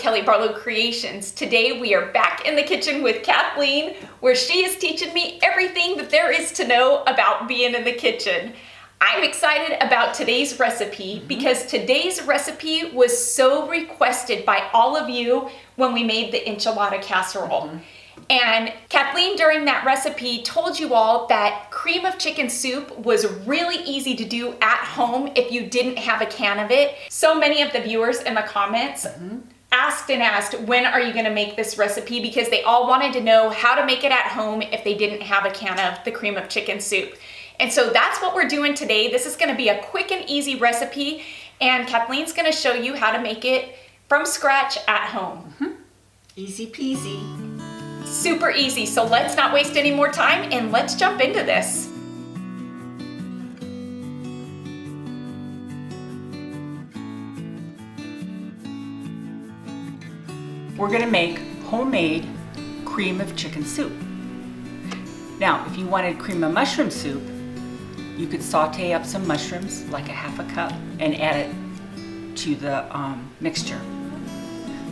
Kelly Barlow Creations. Today we are back in the kitchen with Kathleen, where she is teaching me everything that there is to know about being in the kitchen. I'm excited about today's recipe because today's recipe was so requested by all of you when we made the enchilada casserole. And Kathleen, during that recipe, told you all that cream of chicken soup was really easy to do at home if you didn't have a can of it. So many of the viewers in the comments asked, when are you gonna make this recipe? Because they all wanted to know how to make it at home if they didn't have a can of the cream of chicken soup. And so that's what we're doing today. This is gonna be a quick and easy recipe, and Kathleen's gonna show you how to make it from scratch at home. Easy peasy. Super easy, so let's not waste any more time and let's jump into this. We're gonna make homemade cream of chicken soup. Now, if you wanted cream of mushroom soup, you could saute up some mushrooms, like a half a cup, and add it to the mixture.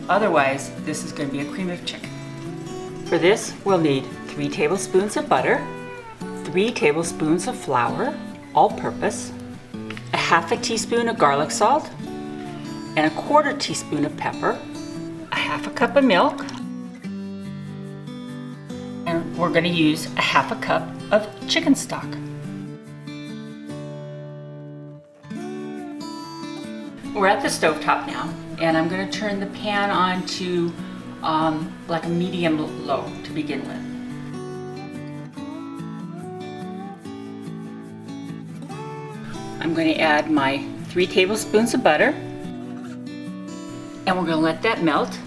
Otherwise, this is gonna be a cream of chicken. For this, we'll need 3 tablespoons of butter, 3 tablespoons of flour, all-purpose, a half a teaspoon of garlic salt, and a 1/4 teaspoon of pepper, a half a cup of milk, and we're going to use a half a cup of chicken stock. We're at the stovetop now, and I'm going to turn the pan on to like a medium-low to begin with. I'm going to add my 3 tablespoons of butter, and we're going to let that melt.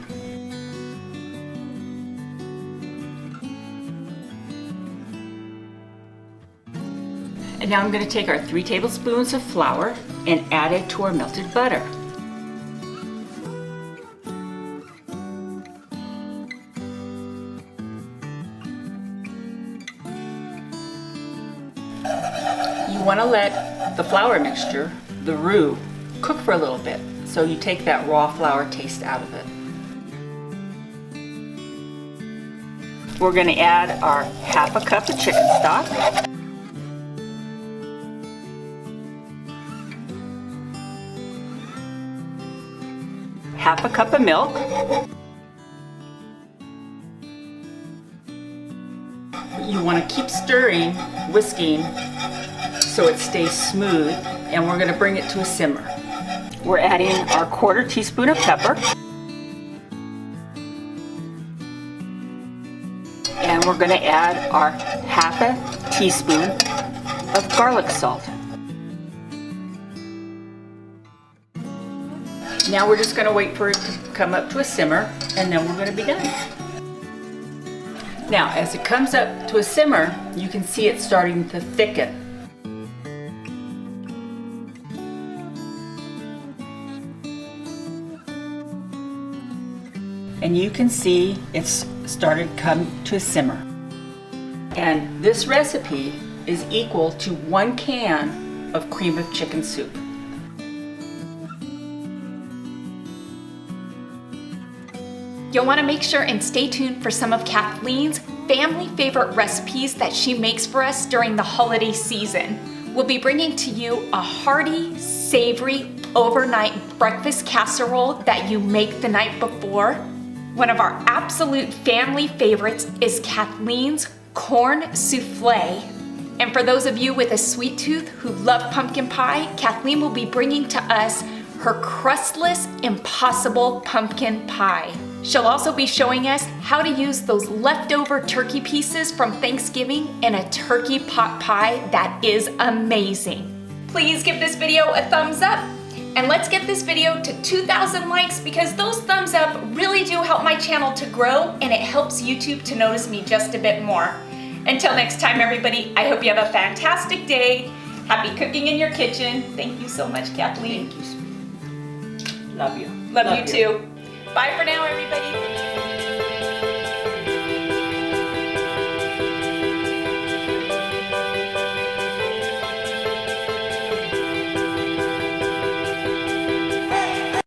And now I'm going to take our 3 tablespoons of flour and add it to our melted butter. You want to let the flour mixture, the roux, cook for a little bit, so you take that raw flour taste out of it. We're going to add our half a cup of chicken stock, half a cup of milk, you want to keep stirring, whisking, so it stays smooth, and we're going to bring it to a simmer. We're adding our 1/4 teaspoon of pepper, and we're going to add our half a teaspoon of garlic salt. Now we're just going to wait for it to come up to a simmer, and then we're going to be done. Now, as it comes up to a simmer, you can see it starting to thicken. And you can see it's started to come to a simmer. And this recipe is equal to 1 can of cream of chicken soup. You'll want to make sure and stay tuned for some of Kathleen's family favorite recipes that she makes for us during the holiday season. We'll be bringing to you a hearty, savory, overnight breakfast casserole that you make the night before. One of our absolute family favorites is Kathleen's corn souffle. And for those of you with a sweet tooth who love pumpkin pie, Kathleen will be bringing to us her crustless impossible pumpkin pie. She'll also be showing us how to use those leftover turkey pieces from Thanksgiving in a turkey pot pie that is amazing. Please give this video a thumbs up, and let's get this video to 2,000 likes, because those thumbs up really do help my channel to grow, and it helps YouTube to notice me just a bit more. Until next time, everybody, I hope you have a fantastic day. Happy cooking in your kitchen. Thank you so much, Kathleen. Thank you, sweetie. Love you. Love you too. Bye for now, everybody.